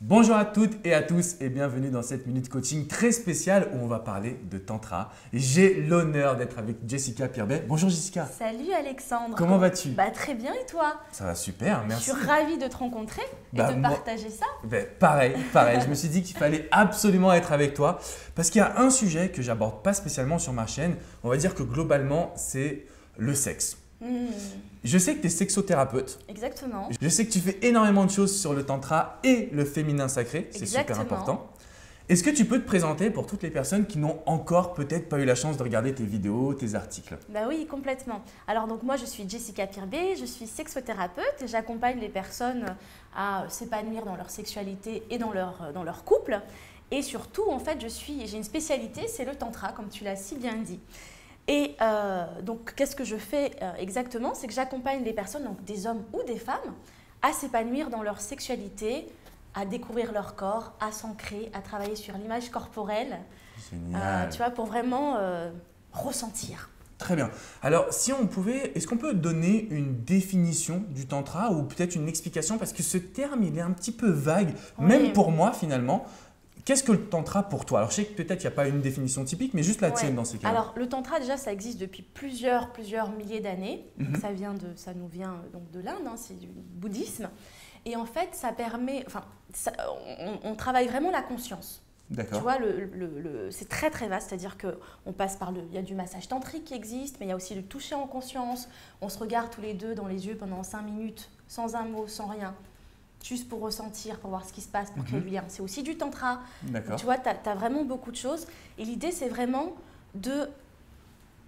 Bonjour à toutes et à tous et bienvenue dans cette minute coaching très spéciale où on va parler de tantra. J'ai l'honneur d'être avec Jessica Pirbet. Bonjour Jessica. Salut Alexandre. Comment vas-tu? Très bien et toi? Ça va super, merci. Je suis ravie de te rencontrer et de partager ça. Pareil. Je me suis dit qu'il fallait absolument être avec toi parce qu'il y a un sujet que j'aborde pas spécialement sur ma chaîne. On va dire que globalement, c'est le sexe. Je sais que tu es sexothérapeute. Exactement. Je sais que tu fais énormément de choses sur le tantra et le féminin sacré. C'est super important. Est-ce que tu peux te présenter pour toutes les personnes qui n'ont encore peut-être pas eu la chance de regarder tes vidéos, tes articles? Bah oui, complètement. Alors donc moi je suis Jessica Pirbet, je suis sexothérapeute et j'accompagne les personnes à s'épanouir dans leur sexualité et dans leur couple. Et surtout en fait j'ai une spécialité, c'est le tantra comme tu l'as si bien dit. Et donc, qu'est-ce que je fais exactement? C'est que j'accompagne les personnes, donc des hommes ou des femmes, à s'épanouir dans leur sexualité, à découvrir leur corps, à s'ancrer, à travailler sur l'image corporelle, tu vois, pour vraiment ressentir. Très bien. Alors, si on pouvait, est-ce qu'on peut donner une définition du tantra ou peut-être une explication? Parce que ce terme, il est un petit peu vague, même pour moi finalement. Qu'est-ce que le tantra pour toi? Alors, je sais que peut-être il n'y a pas une définition typique, mais juste la tienne dans ces cas-là. Alors, le tantra, déjà, ça existe depuis plusieurs milliers d'années. Ça nous vient donc de l'Inde, hein, c'est du bouddhisme. Et en fait, ça permet… on travaille vraiment la conscience. D'accord. Tu vois, c'est très très vaste, c'est-à-dire qu'on passe par il y a du massage tantrique qui existe, mais il y a aussi le toucher en conscience. On se regarde tous les deux dans les yeux pendant 5 minutes, sans un mot, sans rien. Juste pour ressentir, pour voir ce qui se passe, pour créer du lien. C'est aussi du tantra. D'accord. Tu vois, tu as vraiment beaucoup de choses. Et l'idée, c'est vraiment de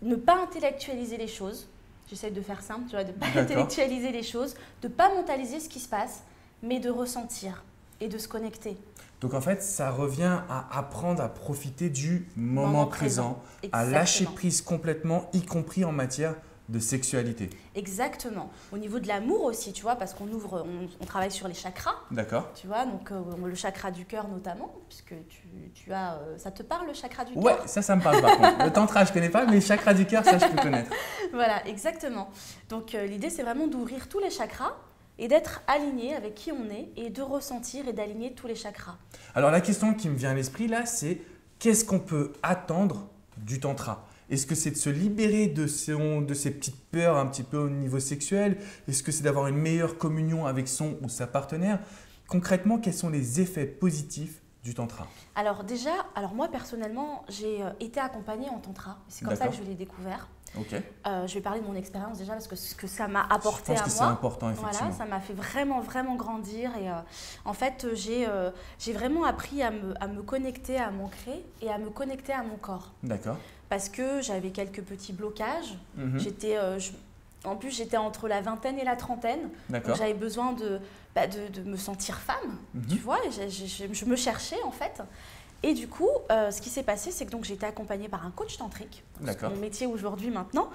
ne pas intellectualiser les choses. J'essaie de faire simple, tu vois, de ne pas intellectualiser les choses, de ne pas mentaliser ce qui se passe, mais de ressentir et de se connecter. Donc en fait, ça revient à apprendre à profiter du moment présent, à lâcher prise complètement, y compris en matière de sexualité. Exactement. Au niveau de l'amour aussi, tu vois, parce on travaille sur les chakras. D'accord. Tu vois, donc le chakra du cœur notamment, puisque tu as… ça te parle le chakra du cœur? Ouais, ça me parle par contre. Le tantra, je ne connais pas, mais le chakra du cœur, ça, je peux connaître. Voilà, exactement. Donc l'idée, c'est vraiment d'ouvrir tous les chakras et d'être aligné avec qui on est et de ressentir et d'aligner tous les chakras. Alors la question qui me vient à l'esprit là, c'est qu'est-ce qu'on peut attendre du tantra? Est-ce que c'est de se libérer de ces petites peurs un petit peu au niveau sexuel? Est-ce que c'est d'avoir une meilleure communion avec son ou sa partenaire? Concrètement, quels sont les effets positifs du tantra? Alors déjà, moi personnellement, j'ai été accompagnée en tantra. C'est comme ça que je l'ai découvert. Okay. Je vais parler de mon expérience déjà parce que ce que ça m'a apporté à moi. Je pense que c'est important effectivement. Voilà, ça m'a fait vraiment grandir et en fait j'ai vraiment appris à me connecter, à m'ancrer et à me connecter à mon corps. D'accord. Parce que j'avais quelques petits blocages. En plus, j'étais entre la vingtaine et la trentaine. Donc j'avais besoin de me sentir femme, tu vois. Et je me cherchais en fait. Et du coup, ce qui s'est passé, c'est que j'ai été accompagnée par un coach tantrique, c'est mon métier aujourd'hui maintenant,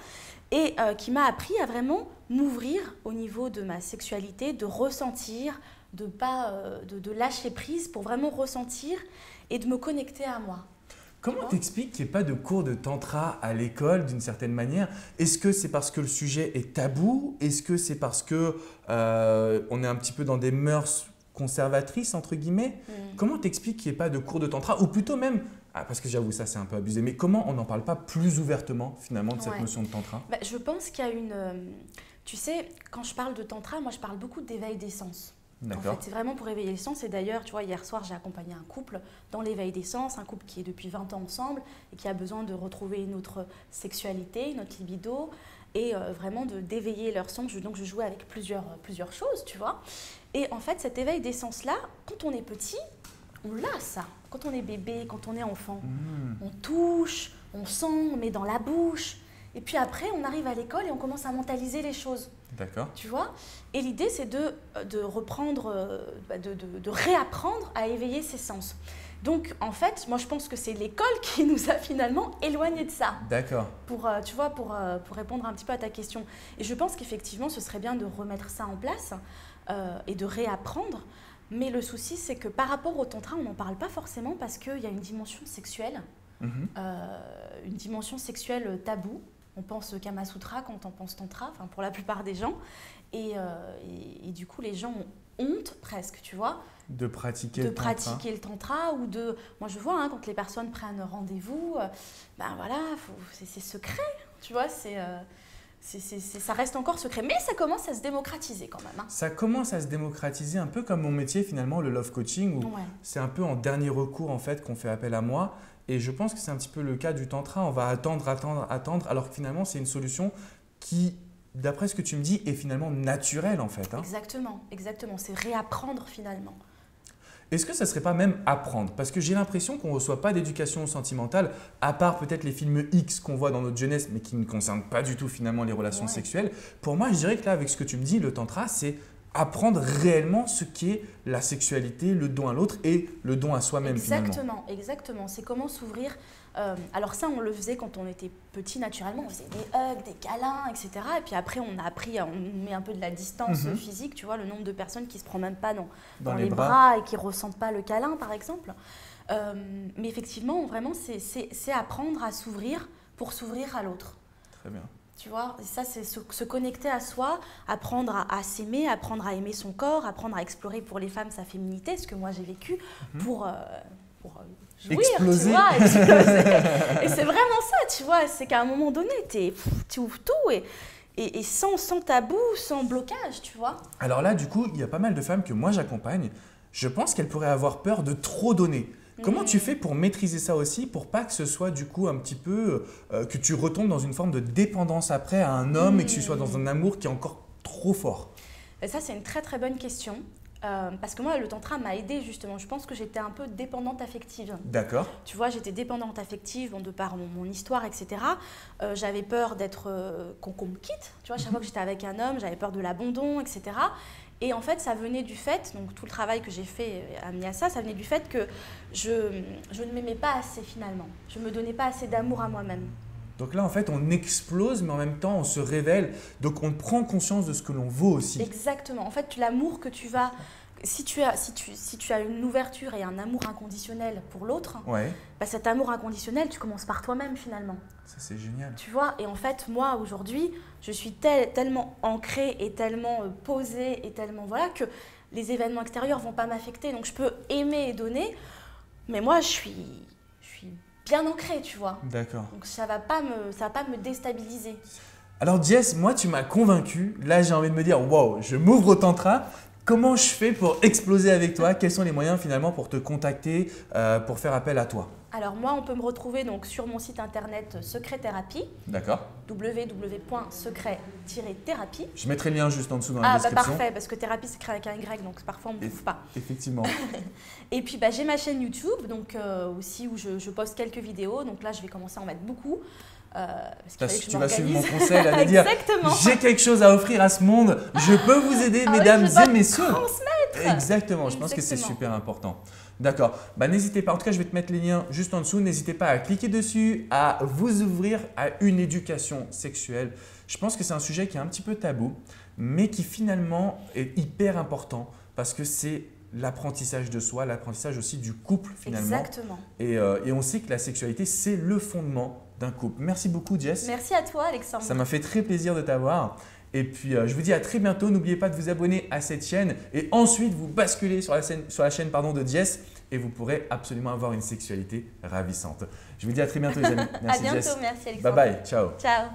et qui m'a appris à vraiment m'ouvrir au niveau de ma sexualité, de ressentir, de lâcher prise pour vraiment ressentir et de me connecter à moi. Comment t'expliques qu'il n'y ait pas de cours de tantra à l'école d'une certaine manière? Est-ce que c'est parce que le sujet est tabou? Est-ce que c'est parce que on est un petit peu dans des mœurs conservatrices entre guillemets? Comment t'expliques qu'il n'y ait pas de cours de tantra? Ou plutôt même, parce que j'avoue ça c'est un peu abusé, mais comment on n'en parle pas plus ouvertement finalement de cette notion de tantra? Je pense qu'il y a tu sais, quand je parle de tantra, moi je parle beaucoup d'éveil des sens. En fait, c'est vraiment pour éveiller les sens. Et d'ailleurs, tu vois, hier soir, j'ai accompagné un couple dans l'éveil des sens, un couple qui est depuis 20 ans ensemble et qui a besoin de retrouver notre sexualité, notre libido et vraiment d'éveiller leur sens. Donc, je jouais avec plusieurs choses, tu vois. Et en fait, cet éveil des sens-là, quand on est petit, on l'a ça. Quand on est bébé, quand on est enfant, on touche, on sent, on met dans la bouche. Et puis après, on arrive à l'école et on commence à mentaliser les choses. D'accord. Tu vois? Et l'idée, c'est de reprendre, de réapprendre à éveiller ses sens. Donc, en fait, moi, je pense que c'est l'école qui nous a finalement éloignés de ça. D'accord. Tu vois, pour répondre un petit peu à ta question. Et je pense qu'effectivement, ce serait bien de remettre ça en place et de réapprendre. Mais le souci, c'est que par rapport au tantra, on n'en parle pas forcément parce qu'il y a une dimension sexuelle, une dimension sexuelle taboue. On pense Kama Sutra quand on pense Tantra, enfin pour la plupart des gens. Et du coup, les gens ont honte presque, tu vois. De pratiquer le tantra ou de… Moi, je vois, hein, quand les personnes prennent rendez-vous, ben voilà, c'est secret, tu vois, ça reste encore secret. Mais ça commence à se démocratiser quand même. Hein. Ça commence à se démocratiser un peu comme mon métier finalement, le love coaching, où c'est un peu en dernier recours en fait qu'on fait appel à moi. Et je pense que c'est un petit peu le cas du tantra. On va attendre, alors que finalement, c'est une solution qui, d'après ce que tu me dis, est finalement naturelle en fait. Hein. Exactement. C'est réapprendre finalement. Est-ce que ça ne serait pas même apprendre? Parce que j'ai l'impression qu'on ne reçoit pas d'éducation sentimentale, à part peut-être les films X qu'on voit dans notre jeunesse, mais qui ne concernent pas du tout finalement les relations sexuelles. Pour moi, je dirais que là, avec ce que tu me dis, le tantra, c'est apprendre réellement ce qu'est la sexualité, le don à l'autre et le don à soi-même finalement. Exactement. C'est comment s'ouvrir. Alors ça, on le faisait quand on était petit naturellement. On faisait des hugs, des câlins, etc. Et puis après, on a appris, on met un peu de la distance physique. Tu vois, le nombre de personnes qui ne se prennent même pas dans les bras et qui ne ressentent pas le câlin, par exemple. Mais effectivement, vraiment, c'est apprendre à s'ouvrir pour s'ouvrir à l'autre. Très bien. Tu vois, et ça, c'est se connecter à soi, apprendre à s'aimer, apprendre à aimer son corps, apprendre à explorer pour les femmes sa féminité, ce que moi j'ai vécu pour jouir, exploser. Tu vois, exploser. Et c'est vraiment ça, tu vois, c'est qu'à un moment donné, tu ouvres tout et sans tabou, sans blocage, tu vois. Alors là, du coup, il y a pas mal de femmes que moi j'accompagne. Je pense qu'elles pourraient avoir peur de trop donner. Comment tu fais pour maîtriser ça aussi, pour pas que ce soit du coup un petit peu, que tu retombes dans une forme de dépendance après à un homme et que tu sois dans un amour qui est encore trop fort? Et ça, c'est une très très bonne question. Parce que moi, le tantra m'a aidée justement. Je pense que j'étais un peu dépendante affective. D'accord. Tu vois, j'étais dépendante affective de par mon histoire, etc. J'avais peur qu'on me quitte. Tu vois, chaque fois que j'étais avec un homme, j'avais peur de l'abandon, etc. Et en fait, ça venait du fait, donc tout le travail que j'ai fait amené à ça, ça venait du fait que je ne m'aimais pas assez finalement. Je ne me donnais pas assez d'amour à moi-même. Donc là, en fait, on explose, mais en même temps, on se révèle. Donc, on prend conscience de ce que l'on vaut aussi. Exactement. En fait, l'amour que tu vas… Si tu as une ouverture et un amour inconditionnel pour l'autre, bah cet amour inconditionnel, tu commences par toi-même finalement. Ça, c'est génial. Tu vois, et en fait, moi, aujourd'hui, je suis tellement ancrée et tellement posée et tellement… Voilà, que les événements extérieurs ne vont pas m'affecter. Donc, je peux aimer et donner, mais moi, je suis bien ancrée, tu vois. D'accord. Donc, ça va pas me déstabiliser. Alors, Jess, moi, tu m'as convaincue. Là, j'ai envie de me dire, wow, je m'ouvre au tantra. Comment je fais pour exploser avec toi? Quels sont les moyens finalement pour te contacter, pour faire appel à toi? Alors moi, on peut me retrouver donc sur mon site internet Secret Thérapie. D'accord. www.secret-thérapie. Je mettrai le lien juste en dessous dans la description. Ah bah parfait, parce que thérapie c'est écrit avec un Y, donc parfois on ne me trouve pas. Effectivement. Et puis j'ai ma chaîne YouTube, donc aussi où je poste quelques vidéos. Donc là, je vais commencer à en mettre beaucoup. Parce que tu vas suivre mon conseil, à dire j'ai quelque chose à offrir à ce monde, je peux vous aider, mesdames et messieurs. Exactement, je pense que c'est super important. D'accord, n'hésitez pas, en tout cas je vais te mettre les liens juste en dessous, n'hésitez pas à cliquer dessus, à vous ouvrir à une éducation sexuelle. Je pense que c'est un sujet qui est un petit peu tabou, mais qui finalement est hyper important parce que c'est l'apprentissage de soi, l'apprentissage aussi du couple finalement. Exactement. Et on sait que la sexualité, c'est le fondement d'un couple. Merci beaucoup Jess. Merci à toi Alexandre. Ça m'a fait très plaisir de t'avoir. Et puis je vous dis à très bientôt. N'oubliez pas de vous abonner à cette chaîne et ensuite vous basculez sur la chaîne de Jess et vous pourrez absolument avoir une sexualité ravissante. Je vous dis à très bientôt les amis. Merci à bientôt, Jess. merci Alexandre. Bye bye, ciao. Ciao.